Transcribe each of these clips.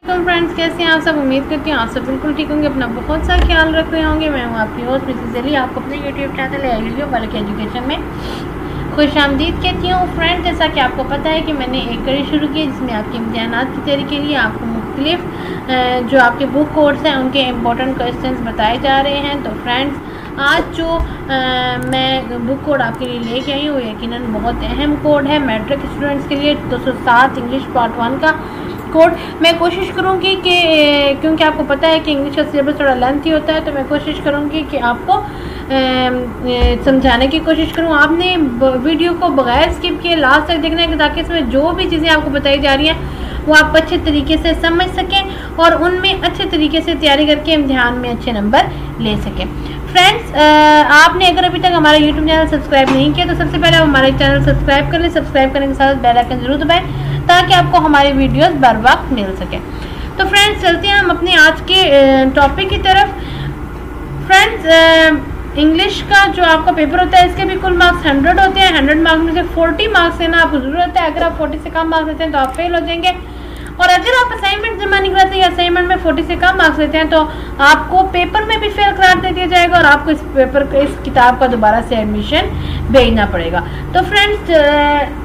तो फ्रेंड्स, कैसे हैं आप सब। उम्मीद करती हूँ आप सब बिल्कुल ठीक होंगे, अपना बहुत सा ख्याल रख रहे होंगे। मैं हूँ आपकी होस्ट मिसेस अली, आपको अपने यूट्यूब चैनल एलियो बल्कि एजुकेशन में खुश आमदीद कहती हूँ। फ्रेंड्स, जैसा कि आपको पता है कि मैंने एक कड़ी शुरू की है जिसमें आपके इम्तिहानात की तैयारी के लिए आपको मुख्तलिफ जो आपके बुक कोर्स हैं उनके इम्पोर्टेंट क्वेश्चंस बताए जा रहे हैं। तो फ्रेंड्स, आज जो मैं बुक कोड आपके लिए लेके आई हूँ यकीनन बहुत अहम कोड है मैट्रिक स्टूडेंट्स के लिए। 207 इंग्लिश पार्ट 1 का कोड मैं कोशिश करूँगी कि क्योंकि आपको पता है कि इंग्लिश का सिलेबस थोड़ा लेंथी होता है, तो मैं कोशिश करूँगी कि आपको समझाने की कोशिश करूँ। आपने वीडियो को बगैर स्किप किए लास्ट तक देखना है ताकि इसमें जो भी चीज़ें आपको बताई जा रही हैं वो आप अच्छे तरीके से समझ सकें और उनमें अच्छे तरीके से तैयारी करके इम्तिहान में अच्छे नंबर ले सकें। फ्रेंड्स, आपने अगर अभी तक हमारा यूट्यूब चैनल सब्सक्राइब नहीं किया तो सबसे पहले आप हमारे चैनल सब्सक्राइब कर लें। सब्सक्राइब करने के साथ बेल आइकन जरूर दबाएं ताकि आपको हमारी वीडियोस बर वक्त मिल सके। तो फ्रेंड्स, चलते हैं हम अपने आज के टॉपिक की तरफ। फ्रेंड्स, इंग्लिश का जो आपका पेपर होता है इसके भी कुल मार्क्स 100 होते हैं। 100 मार्क्स में से 40 मार्क्स लेना आपको ज़रूरत है। अगर आप 40 से कम मार्क्स लेते हैं तो आप फेल हो जाएंगे, और अगर आप असाइनमेंट जमा नहीं कराते या असाइनमेंट में 40 से कम मार्क्स लेते हैं तो आपको पेपर में भी फेल करार दे दिया जाएगा और आपको इस किताब का दोबारा से एडमिशन भेजना पड़ेगा। तो फ्रेंड्स,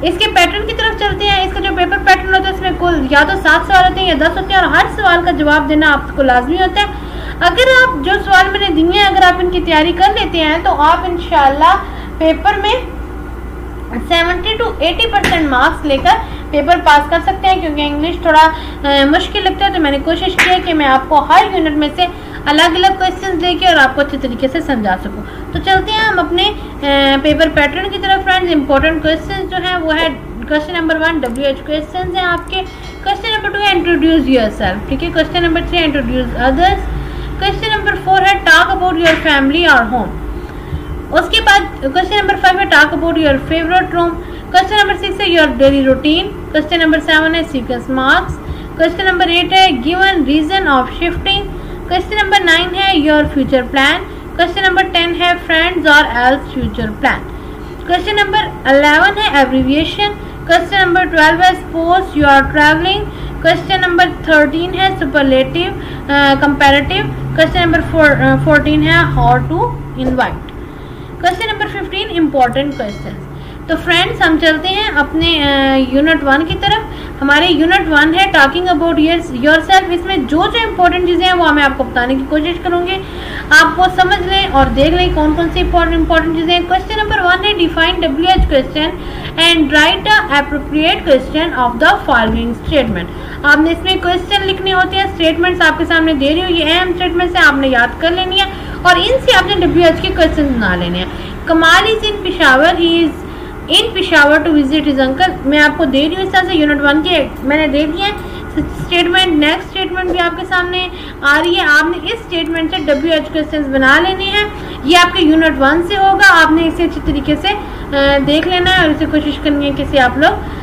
इसके पैटर्न की तरफ चलते हैं। इसका जो पेपर पैटर्न होता है इसमें कुल या तो 7 सवाल होते हैं या 10 होते हैं, और हर सवाल का जवाब देना आपको लाजमी होता है। अगर आप जो सवाल मैंने दिए हैं अगर आप इनकी तैयारी कर लेते हैं तो आप इंशाल्लाह पेपर में 70 to 80% मार्क्स लेकर पेपर पास कर सकते हैं। क्योंकि इंग्लिश थोड़ा मुश्किल लगता है तो मैंने कोशिश की है कि मैं आपको हर यूनिट में से अलग अलग क्वेश्चंस देके और आपको अच्छे तरीके से समझा सकूं। तो चलते हैं हम अपने पेपर पैटर्न की तरफ। फ्रेंड्स, इंपॉर्टेंट क्वेश्चंस जो है वो है क्वेश्चन नंबर 1 WH क्वेश्चंस हैं आपके। क्वेश्चन नंबर 2 है इंट्रोड्यूस योरसेल्फ, ठीक है। Question number 3 introduce others. Question number 4 है टॉक अबाउट योर फैमिली और होम। उसके बाद क्वेश्चन नंबर 5 है talk about your favourite room. Question number 6 है your daily routine. Question number 7 है सीक्वेंस मार्क्स। क्वेश्चन नंबर 8 है given reason of shifting. Question number 9 है your future plan. Question number 10 है friends और else future plan. Question number 11 है abbreviation. Question number 12 है suppose you are travelling. Question number 13 है superlative comparative. Question number 14 है how to invite. Question number 15 important questions. तो friends, हम चलते हैं अपने यूनिट 1 की तरफ। हमारे यूनिट 1 है टॉकिंग अबाउट योरसेल्फ। इसमें जो इंपॉर्टेंट चीज़ें हैं वो मैं आपको बताने की कोशिश करूंगी। आप वो समझ लें और देख लें कौन कौन सी इंपॉर्टेंट चीज़ें हैं। क्वेश्चन नंबर 1 है define WH question and right a appropriate question of the following statement. आपने इसमें क्वेश्चन लिखने होते हैं। स्टेटमेंट्स आपके सामने दे रही हूँ, ये अहम स्टेटमेंट्स हैं, आपने याद कर लेनी है और इनसे आपने WH के क्वेश्चन बना लेने हैं। Kamal is in Peshawar, he is in Peshawar to visit his uncle. मैं आपको दे रही हूँ इस तरह से यूनिट 1 के मैंने दे दिए हैं स्टेटमेंट। नेक्स्ट स्टेटमेंट भी आपके सामने आ रही है। आपने इस स्टेटमेंट से WH क्वेश्चंस बना लेने हैं। ये आपके यूनिट 1 से होगा। आपने इसे अच्छी तरीके से देख लेना है और इसे कोशिश करनी है कि आप लोग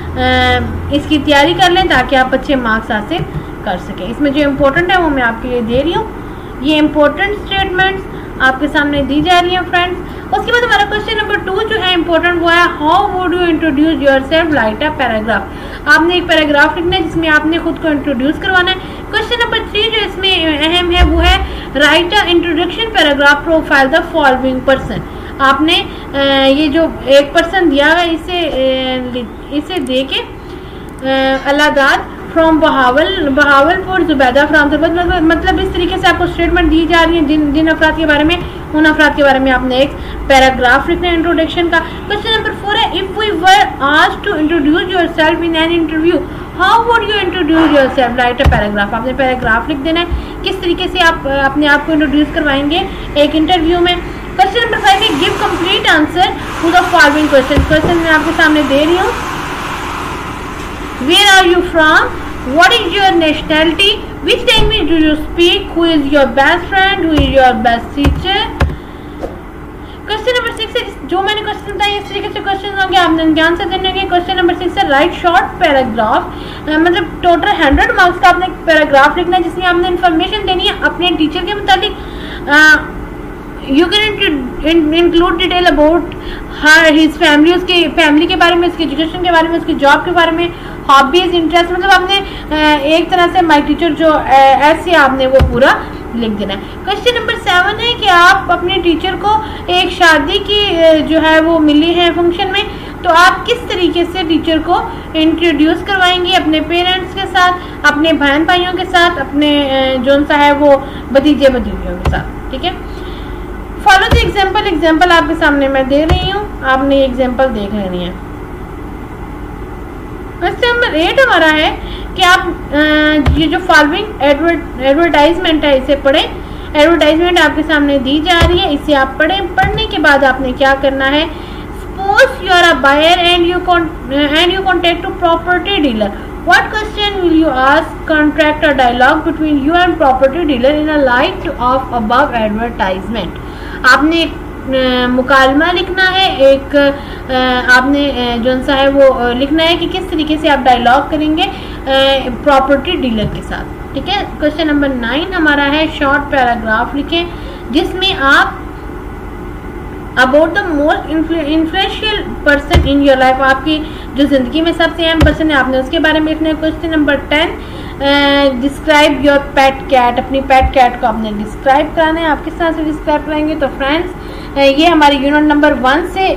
इसकी तैयारी कर लें ताकि आप अच्छे मार्क्स हासिल कर सकें। इसमें जो इम्पोर्टेंट है वो मैं आपके लिए दे रही हूँ। ये इम्पोर्टेंट स्टेटमेंट्स आपके सामने दी जा रही है फ्रेंड्स। उसके बाद हमारा क्वेश्चन नंबर 2 जो है इम्पोर्टेंट वो है how would you introduce yourself, write a paragraph. आपने एक पैराग्राफ लिखना है जिसमें आपने खुद को इंट्रोड्यूस करवाना है। क्वेश्चन नंबर 3 जो इसमें अहम है वो है write a introduction paragraph profile the following person. आपने ये जो एक पर्सन दिया हुआ इसे दे के अलागाद फ्रॉम बहावलपुर जुबैदा फ्राम, मतलब इस तरीके से आपको स्टेटमेंट दी जा रही है जिन अफराद के बारे में, उन अफराद के बारे में आपने एक पैराग्राफ लिखना है इंट्रोडक्शन का। क्वेश्चन नंबर 4 है if we were asked to introduce yourself in an interview how would you introduce yourself, write a paragraph. आपने पैराग्राफ लिख देना है किस तरीके से आप अपने आप को इंट्रोड्यूस करवाएंगे एक इंटरव्यू में। क्वेश्चन नंबर 5 है give complete answer to the following question मैं आपके सामने दे रही हूँ। Where are you from? What is your nationality? Which language do you speak? Who is your best friend? Who is your best teacher? Question number 6 है जो मैंने question बताए इस तरीके से क्वेश्चन होंगे, आपने ध्यान से देने होंगे। क्वेश्चन नंबर 6 है राइट शॉर्ट पैराग्राफ, मतलब टोटल 100 मार्क्स का आपने पैराग्राफ लिखना है जिसमें आपने इन्फॉर्मेशन देनी है अपने टीचर के मुताबिक। You can include detail about her his family, उसकी फैमिली के बारे में, उसकी एजुकेशन के बारे में, उसकी जॉब के बारे में, हॉबीज, इंटरेस्ट, मतलब आपने एक तरह से माय टीचर जो ऐसे आपने वो पूरा लिख देना है। क्वेश्चन नंबर 7 है कि आप अपने टीचर को एक शादी की जो है वो मिली है फंक्शन में, तो आप किस तरीके से टीचर को इंट्रोड्यूस करवाएंगे अपने पेरेंट्स के साथ, अपने बहन भाइयों के साथ, अपने जो सा है वो भतीजे भतीजियों के साथ। ठीक है, फॉलो द एग्जाम्पल। एग्जाम्पल आपके सामने मैं दे रही हूँ, आपने एग्जाम्पल देख लेनी है। क्वेश्चन नंबर 8 हमारा है कि आप ये जो फॉलोइंग एडवर्टाइजमेंट है इसे पढ़ें। एडवर्टाइजमेंट आपके सामने दी जा रही है, इसे आप पढ़ें। पढ़ने के बाद आपने क्या करना है, suppose you are a buyer and you contact to property dealer, what question will you ask? Contract or dialogue between you and property dealer in a light of above advertisement। आपने मुकालमा लिखना है, एक आपने जो सा है वो लिखना है कि किस तरीके से आप डायलॉग करेंगे प्रॉपर्टी डीलर के साथ। ठीक है, क्वेश्चन नंबर 9 हमारा है शॉर्ट पैराग्राफ लिखें जिसमें आप about the most influential person in your life, आपकी जो जिंदगी में सबसे अहम पर्सन है आपने उसके बारे में लिखना है। Question number 10 describe your pet cat, अपनी पेट कैट को आपने डिस्क्राइब कराना है। आप किस तरह से डिस्क्राइब कराएंगे? तो फ्रेंड्स ये हमारे यूनिट नंबर 1 से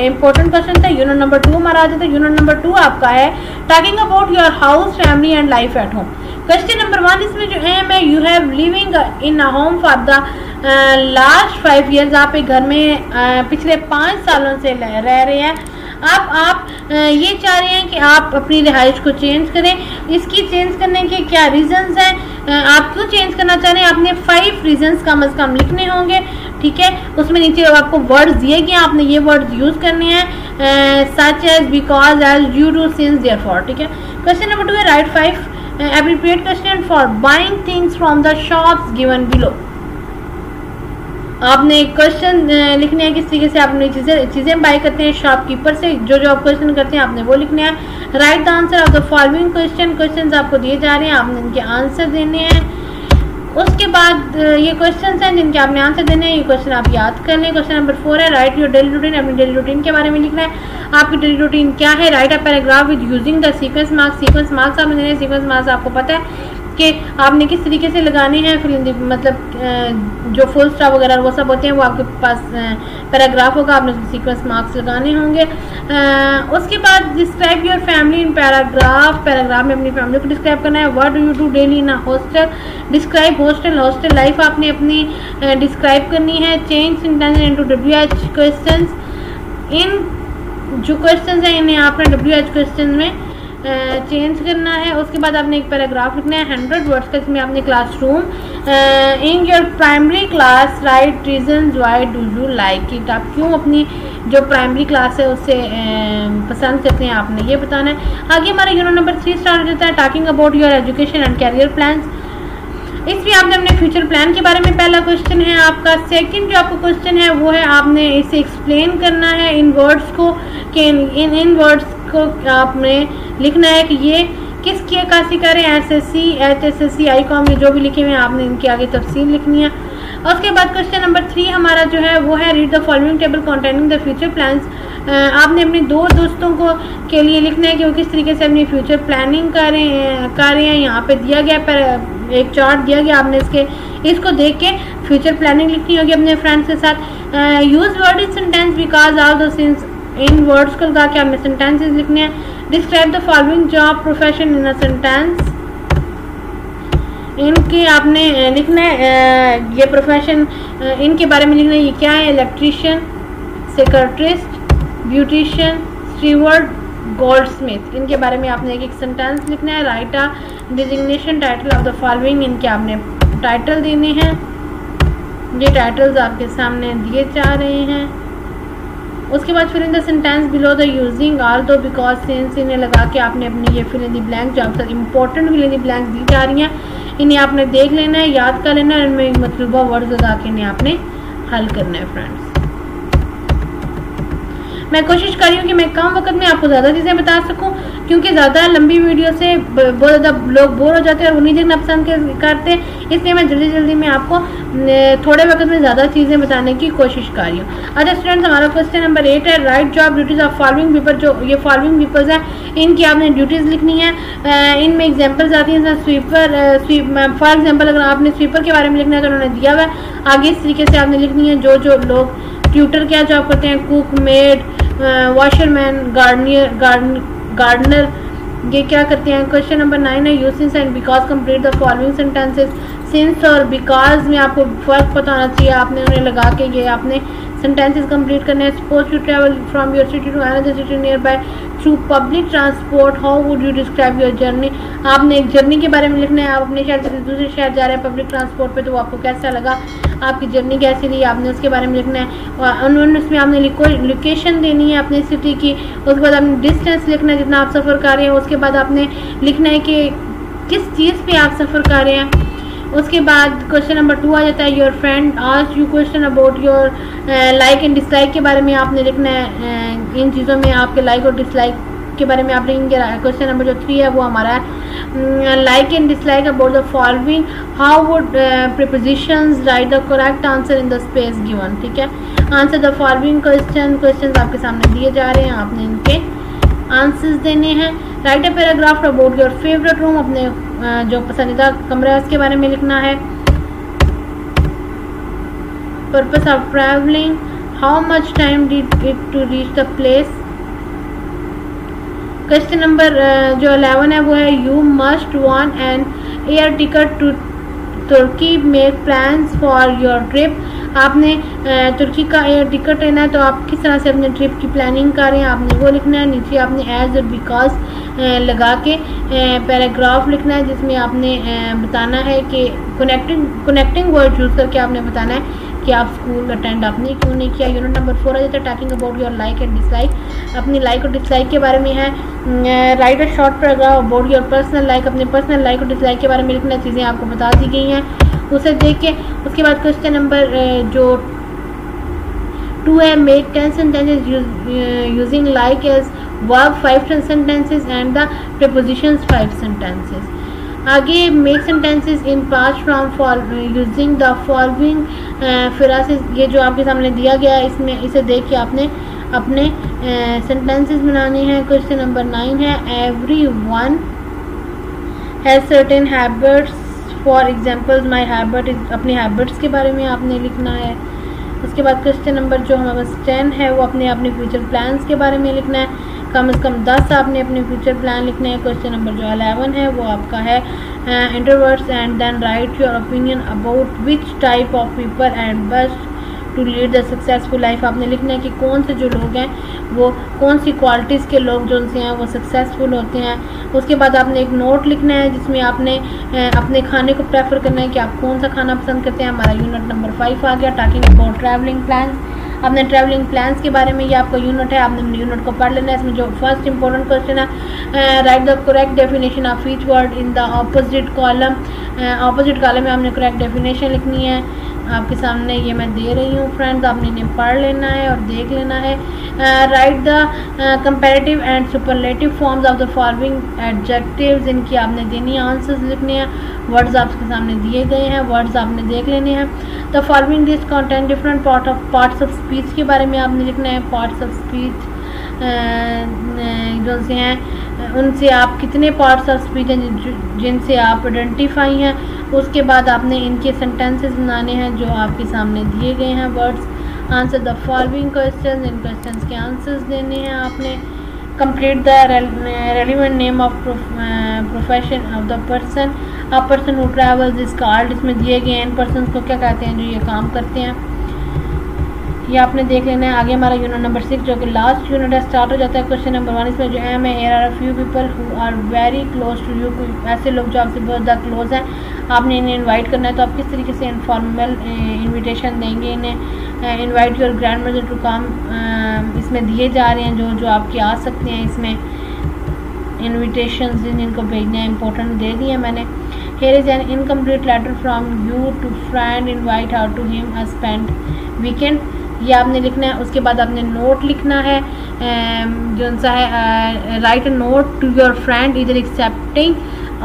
इंपॉर्टेंट क्वेश्चन था। यूनिट नंबर 2 हमारा आ जाता है। यूनिट नंबर 2 आपका है talking about your house, family and life at home. Question number 1 इसमें जो एम है, you have living in a home for the last 5 years, आप एक घर में पिछले 5 सालों से रह रहे हैं। अब आप ये चाह रहे हैं कि आप अपनी रिहाइश को चेंज करें। इसकी चेंज करने के क्या रीजंस हैं, आप क्यों चेंज करना चाह रहे हैं? आपने 5 रीजंस कम अज कम लिखने होंगे। ठीक है, उसमें नीचे आपको वर्ड्स दिए गए, आपने ये वर्ड्स यूज करने हैं, such as, because, as, due to, since, therefore. ठीक है, क्वेश्चन नंबर 2 है write 5 appropriate question for buying things from the shops given below। आपने क्वेश्चन लिखने हैं किस तरीके से आप अपनी चीज़ें बाय करते हैं शॉपकीपर से, जो आप क्वेश्चन करते हैं आपने वो लिखने हैं। Right the answer of the following question आपको दिए जा रहे हैं, आपने इनके आंसर देने हैं। उसके बाद ये क्वेश्चन हैं जिनके आपने आंसर देने हैं, ये क्वेश्चन आप याद कर लें। क्वेश्चन नंबर 4 है राइट योर डेली रूटीन, अपनी डेली रूटीन के बारे में लिखना है। आपकी डेली रूटीन क्या है? Write a paragraph with using the sequence marks. Sequence marks आपने देने हैं। सीक्वेंस मार्क्स आपको पता है कि आपने किस तरीके से लगाने हैं, फिर मतलब जो फुल स्टॉप वगैरह वो सब होते हैं वो आपके पास पैराग्राफ होगा, आपने सीक्वेंस मार्क्स लगाने होंगे। उसके बाद describe your family in paragraph में अपनी फैमिली को डिस्क्राइब करना है। What do you do daily in a hostel, describe hostel life आपने अपनी डिस्क्राइब करनी है। Change sentence into WH questions, इन जो क्वेश्चंस हैं इन्हें आपने WH क्वेश्चन में चेंज करना है। उसके बाद आपने एक पैराग्राफ लिखना है 100 वर्ड्स का, इसमें आपने classroom in your primary class right reasons why do you like it, आप क्यों अपनी जो प्राइमरी क्लास है उससे पसंद करते हैं आपने ये बताना है। आगे हमारा यूनिट नंबर 3 स्टार्ट हो जाता है talking about your education and career plans. इसमें आपने अपने फ्यूचर प्लान के बारे में पहला क्वेश्चन है आपका। सेकंड जो आपको क्वेश्चन है वो है आपने इसे एक्सप्लेन करना है इन वर्ड्स को, कि इन वर्ड्स को आपने लिखना है कि ये किसकी अक्कासी करें, SSC, HSSC, ICOM, ये जो भी लिखे हुए हैं आपने इनकी आगे तफसील लिखनी है। और उसके बाद क्वेश्चन नंबर 3 हमारा जो है वो है read the following table containing the future plans. आपने अपने 2 दोस्तों को के लिए लिखना है कि वो किस तरीके से अपनी फ्यूचर प्लानिंग कर रहे हैं। यहाँ पे दिया गया पर एक चार्ट दिया गया, आपने इसको देख के फ्यूचर प्लानिंग लिखनी होगी अपने फ्रेंड्स के साथ। Use word in sentence because all the sins, in words को लगा के आपने सेंटेंसेस लिखने हैं। Describe the following job profession in a sentence, इनके आपने लिखना है ये प्रोफेशन इनके बारे में लिखना है, ये क्या है? Electrician, secretaries, beautician, steward, gold Smith, इनके बारे में आपने एक सेंटेंस लिखना है। Write a designation title of the following, इनके आपने टाइटल देने हैं। ये टाइटल्स आपके सामने दिए जा रहे हैं। उसके बाद fill in the sentence below the using all दो बिकॉज सिंस, इन्हें लगा के आपने अपनी ये फिल इन द ब्लैंक जो आपके साथ important fill in the blank दी जा रही हैं इन्हें आपने देख लेना है, याद कर लेना है, इनमें मतलूबा वर्ड्स लगा के इन्हें आपने हल करना है। फ्रेंड्स मैं कोशिश कर रही हूँ कि मैं कम वक्त में आपको ज़्यादा चीज़ें बता सकूँ, क्योंकि ज़्यादा लंबी वीडियो से बहुत ज़्यादा लोग बोर हो जाते हैं और उन्हीं देखना पसंद करते हैं, इसलिए मैं जल्दी जल्दी में आपको थोड़े वक्त में ज़्यादा चीज़ें बताने की कोशिश कर रही हूँ। अच्छा स्टूडेंट्स, हमारा क्वेश्चन नंबर 8 है, right job duties of following people. जो ये फॉलोइंग पीपल्स हैं इनकी आपने ड्यूटीज़ लिखनी है। इनमें एग्जाम्पल्स आती हैं, स्वीपर फॉर एग्जाम्पल अगर आपने स्वीपर के बारे में लिखना है तो उन्होंने दिया हुआ है, आगे इस तरीके से आपने लिखनी है। जो लोग ट्यूटर क्या जॉब करते हैं, कुक, मेड, वॉशरमैन, गार्डनर, ये क्या करते हैं। क्वेश्चन नंबर 9 है, use since and because complete the following sentences. Since और बिकॉज में आपको फर्क पता होना चाहिए, आपने उन्हें लगा के ये आपने सेंटेंसेस कंप्लीट करने हैं। Suppose to travel from your city to another city near by through public transport, how would you describe your journey. आपने एक जर्नी के बारे में लिखना है, आप अपने शहर से दूसरे शहर जा रहे हैं पब्लिक ट्रांसपोर्ट पे, तो आपको कैसा लगा, आपकी जर्नी कैसी रही, आपने उसके बारे में लिखना है। और उसमें आपने लोकेशन देनी है अपनी सिटी की, उसके बाद आपने डिस्टेंस लिखना है जितना आप सफ़र कर रहे हैं, उसके बाद आपने लिखना है कि किस चीज़ पे आप सफ़र कर रहे हैं। उसके बाद क्वेश्चन नंबर 2 आ जाता है, your friend asked you question about your like and dislike के बारे में आपने लिखना है। इन चीज़ों में आपके लाइक और डिसलाइक के बारे में आप लिखेंगे। क्वेश्चन नंबर जो 3 है वो हमारा है, like and dislike about the following, how would prepositions right the correct answer in the space given. ठीक है, आंसर द फॉलोइंग क्वेश्चन आपके सामने दिए जा रहे हैं, आपने इनके आंसर्स देने हैं। Right a paragraph about your favourite room, अपने जो पसंदीदा कमरा है उसके बारे में लिखना है। Purpose of travelling, how much time did it to reach the place. Question number जो 11 है वो है, you must want an air ticket to Turkey, make plans for your trip. आपने तुर्की का एयर टिकट लेना है, तो आप किस तरह से अपने ट्रिप की प्लानिंग कर रहे हैं आपने वो लिखना है। नीचे आपने एज और बिकॉज लगा के पैराग्राफ लिखना है, जिसमें आपने बताना है कि कनेक्टिंग वर्ड यूज़ करके आपने बताना है कि आप स्कूल अटेंड आपने क्यों नहीं किया। यूनिट नंबर 4 आ जाता है, talking about your like and dislike. अपनी लाइक और डिसलाइक के बारे में है। Write a short paragraph about your personal like, अपने पर्सनल लाइक और डिसलाइक के बारे में लिखना, चीज़ें आपको बता दी गई हैं उसे देख के। उसके बाद क्वेश्चन नंबर जो 2 है, make 10 sentences using like as verb, 5 sentences and the prepositions 5 sentences. आगे make sentences in past from using the following phrases, ये जो आपके सामने दिया गया है इसमें इसे देख के आपने अपने सेंटेंसेस बनाने हैं। क्वेश्चन नंबर 9 है, everyone has certain habits, for example my habit is, अपनी हैबिट्स के बारे में आपने लिखना है। उसके बाद क्वेश्चन नंबर जो हमारे पास 10 है वो अपने फ्यूचर प्लान्स के बारे में लिखना है, कम से कम 10 आपने अपने फ्यूचर प्लान लिखने हैं। क्वेश्चन नंबर जो 11 है वो आपका है, introverts and then write your opinion about which type of people and best to lead the successful life. आपने लिखना है कि कौन से जो लोग हैं वो कौन सी क्वालिटीज़ के लोग जो उनसे हैं वो सक्सेसफुल होते हैं। उसके बाद आपने एक नोट लिखना है जिसमें आपने अपने खाने को प्रेफर करना है कि आप कौन सा खाना पसंद करते हैं। हमारा यूनिट नंबर 5 आ गया, टॉकिंग अबाउट ट्रैवलिंग प्लान्स। अपने ट्रैवलिंग प्लान्स के बारे में ये आपका यूनिट है, आपने यूनिट को पढ़ लेना है। इसमें जो फर्स्ट इंपॉर्टेंट क्वेश्चन है, right the correct definition of each word in the opposite column. Opposite column में आपने करेक्ट डेफिनेशन लिखनी है, आपके सामने ये मैं दे रही हूँ फ्रेंड्स, आपने इन्हें पढ़ लेना है और देख लेना है। Right the comparative and superlative forms of the following adjectives, इनकी आपने देनी है, आंसर्स लिखने हैं। वर्ड्स आपके सामने दिए गए हैं, वर्ड्स आपने देख लेने हैं। The following list content different parts of speech के बारे में आपने लिखना है। पार्ट्स ऑफ स्पीच जो से हैं उनसे आप कितने पार्ट्स ऑफ स्पीच हैं जिनसे आप आइडेंटिफाई हैं। उसके बाद आपने इनके सेंटेंसेस बनाने हैं जो आपके सामने दिए गए हैं words. Answer the following question, in questions के आंसर्स देने हैं आपने। Complete the relevant name of profession of the person, a person who travels is called. इसमें दिए गए इन पर्सन को क्या कहते हैं जो ये काम करते हैं, ये आपने देख लेना है। आगे हमारा यूनिट नंबर 6 जो कि लास्ट यूनिट है स्टार्ट हो जाता है। क्वेश्चन नंबर 1 इसमें जो है, here are few people who are very close to you, ऐसे लोग जो आपसे बहुत ज़्यादा क्लोज हैं, आपने इन्हें इनवाइट करना है। तो आप किस तरीके से इनफॉर्मल इनविटेशन देंगे इन्हें। Invite your grandmother to come, इसमें दिए जा रहे हैं जो आपके आ सकते हैं, इसमें इन्विटेशन जिनको भेजना है इंपॉर्टेंट दे दिए हैं मैंने। Here is an incomplete letter from you to friend, invite her to him a spend weekend. ये आपने लिखना है। उसके बाद आपने नोट लिखना है, जो सा है write a note to your friend इधर एक्सेप्टिंग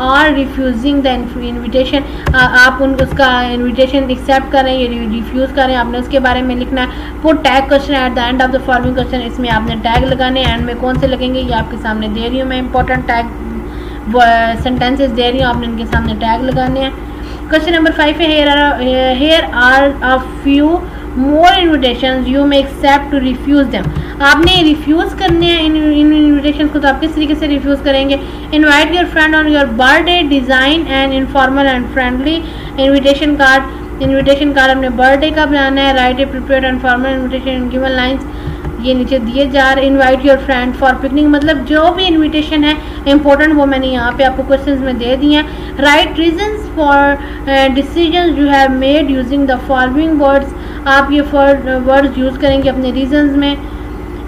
और रिफ्यूजिंग द इन्विटेशन। आप उसका इन्विटेशन एक्सेप्ट करें या रिफ्यूज़ करें, आपने उसके बारे में लिखना है। Put tag question at the end of the following question, इसमें आपने टैग लगाने, एंड में कौन से लगेंगे ये आपके सामने दे रही हूँ मैं, इंपॉर्टेंट टैग सेंटेंसेस दे रही हूँ, आपने इनके सामने टैग लगाने हैं। क्वेश्चन नंबर 5 है, here are a few more invitations you may accept to refuse them. आपने रिफ्यूज़ करने हैं इन इन्विटेशन को, तो आप किस तरीके से रिफ्यूज़ करेंगे। Invite your friend on your birthday, design and informal and friendly invitation card. Invitation card अपने बर्थडे का बनाना है। Right A prepared and formal invitation given lines, ये नीचे दिए जा रहे। Invite your friend for picnic, मतलब जो भी इनविटेशन है इंपॉर्टेंट वो मैंने यहाँ पे आपको क्वेश्चंस में दे दिए हैं। Write reasons for decisions you have made using the following words, आप ये वर्ड्स यूज़ करेंगे अपने रीजंस में।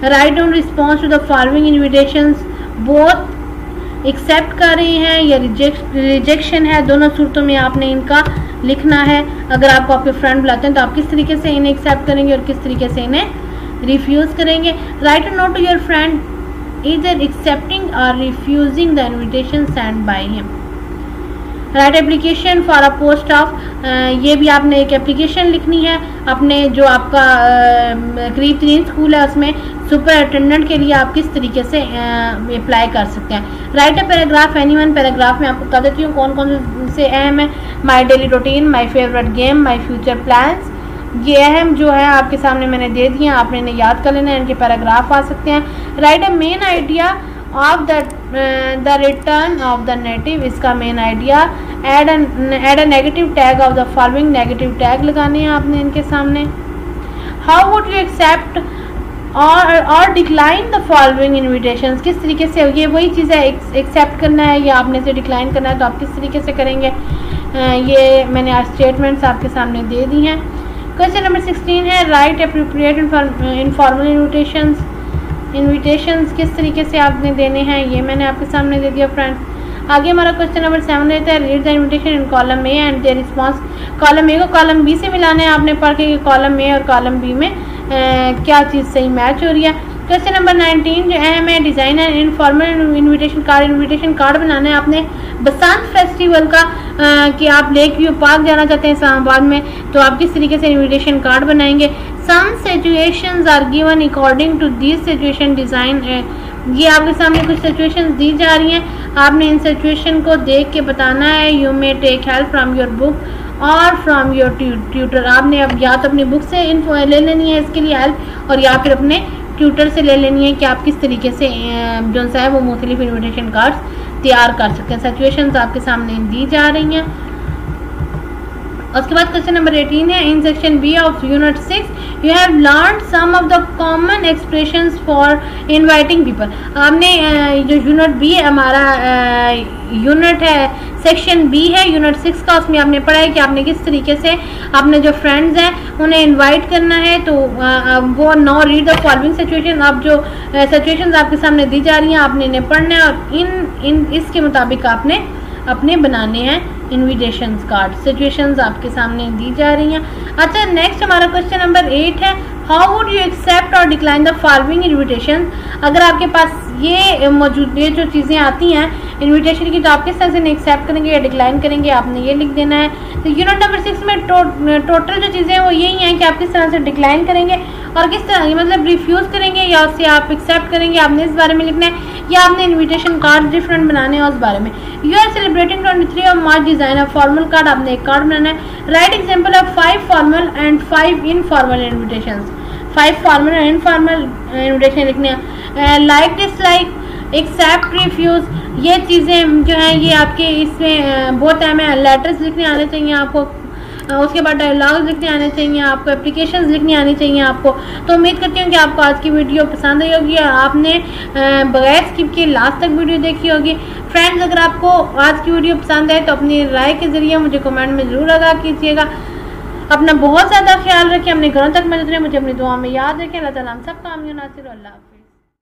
Write down response to the following invitations, both accept कर रहे हैं या रिजेक्शन है, दोनों सूरतों में आपने इनका लिखना है। अगर आपको आपके फ्रेंड बुलाते हैं तो आप किस तरीके से इन्हें एक्सेप्ट करेंगे और किस तरीके से इन्हें रिफ्यूज़ करेंगे। Write a note to your friend either accepting और refusing the invitation sent by him. Write application for a post of, ये भी आपने एक एप्लीकेशन लिखनी है अपने जो आपका करीब तरीन स्कूल है उसमें सुपरिटेंडेंट के लिए आप किस तरीके से अप्लाई कर सकते हैं। Right a paragraph anyone, paragraph में आपको बता देती हूँ कौन कौन से अहम है। My daily routine, my favourite game, my future plans, ये अहम जो है आपके सामने मैंने दे दिए हैं, आपने इन्हें याद कर लेना है, इनके पैराग्राफ आ सकते हैं। Right a main idea of the return of the native, इसका main idea. Add a negative tag of the following, negative tag लगाने हैं आपने इनके सामने। हाउ वुड यू एक्सेप्ट और डिक्लाइन द फॉलोइंग इन्विटेशंस, किस तरीके से, ये वही चीज़ है एक्सेप्ट करना है या आपने से डिक्लाइन करना है, तो आप किस तरीके से करेंगे। ये मैंने आज स्टेटमेंट्स आपके सामने दे दी हैं। क्वेश्चन नंबर 16 है, राइट एप्रोप्रिएट इनफॉर्मल इन्विटेशंस किस तरीके से आपने देने हैं, ये मैंने आपके सामने दे दिया फ्रेंड। आगे हमारा क्वेश्चन नंबर 7 रहता है, read the invitation in column A and their response. Column A को कॉलम बी से मिलाना है, आपने पढ़ के कॉलम ए और कॉलम बी में क्या चीज़ सही मैच हो रही है। क्वेश्चन नंबर 19 जो अहम है, design and informal invitation card बनाना है आपने बसंत फेस्टिवल का, कि आप लेक व्यू पार्क जाना चाहते हैं इस्लामाबाद में, तो आप किस तरीके से इन्विटेशन कार्ड बनाएंगे। Some situations are given according to this situation design, ये आपके सामने कुछ सिचुएशंस दी जा रही हैं, आपने इन सिचुएशन को देख के बताना है। You may take help from your book और फ्रॉम योर ट्यूटर, आपने अब या तो अपनी बुक से इन्फो ले लेनी है इसके लिए हेल्प, और या फिर अपने ट्यूटर से ले लेनी है कि आप किस तरीके से जो सा है वो मुख्तलिफ इन्विटेशन कार्ड्स तैयार कर सकते हैं। सिचुएशंस आपके सामने दी जा रही हैं। उसके बाद क्वेश्चन नंबर 18 है, in section B of unit 6 you have learn some of the common expressions for inviting people. आपने जो यूनिट बी है हमारा यूनिट है, सेक्शन बी है यूनिट 6 का, उसमें आपने पढ़ा है कि आपने किस तरीके से अपने जो फ्रेंड्स हैं उन्हें इनवाइट करना है। तो वो now read the following situation, अब जो सिचुएशंस आपके सामने दी जा रही हैं आपने इन्हें पढ़ना है और इसके मुताबिक आपने अपने बनाने हैं इन्विटेशन कार्ड। सिचुएशंस आपके सामने दी जा रही हैं। अच्छा, नेक्स्ट हमारा क्वेश्चन नंबर 8 है, हाउ वुड यू एक्सेप्ट और डिक्लाइन द फॉलोइंग इन्विटेशन। अगर आपके पास ये मौजूद ये जो चीज़ें आती हैं इन्विटेशन की, तो आप किस तरह से एक्सेप्ट करेंगे या डिक्लाइन करेंगे, आपने ये लिख देना है। तो यूनिट नंबर 6 में टोटल जो चीज़ें हैं वो यही हैं कि आप किस तरह से डिक्लाइन करेंगे और किस तरह मतलब रिफ्यूज़ करेंगे या उससे आप एक्सेप्ट करेंगे, आपने इस बारे में लिखना है, या आपने इन्विटेशन कार्ड डिफरेंट बनाने हैं उस बारे में। You are celebrating 23 of March, design of formal card, आपने एक कार्ड बनाना है। Write example of 5 formal and 5 informal invitation, 5 formal and informal invitation लिखने हैं। लाइक डिसलाइक, एक्सेप्ट, रिफ्यूज़, ये चीज़ें जो हैं ये आपके इसमें बहुत अहम है। लेटर्स लिखने आने चाहिए आपको, उसके बाद डायलॉग्स लिखने आने चाहिए आपको, एप्लीकेशंस लिखनी आनी चाहिए आपको। तो उम्मीद करती हूँ कि आपको आज की वीडियो पसंद आई होगी और आपने बगैर स्किप के लास्ट तक वीडियो देखी होगी। फ्रेंड्स, अगर आपको आज की वीडियो पसंद आए तो अपनी राय के ज़रिए मुझे कमेंट में ज़रूर आगाह कीजिएगा। अपना बहुत ज़्यादा ख्याल रखें, अपने घरों तक मदद रहे, मुझे अपनी दुआ में याद रखें। अल्लाह ताला हम सब कामयाब नासिर। अल्लाह।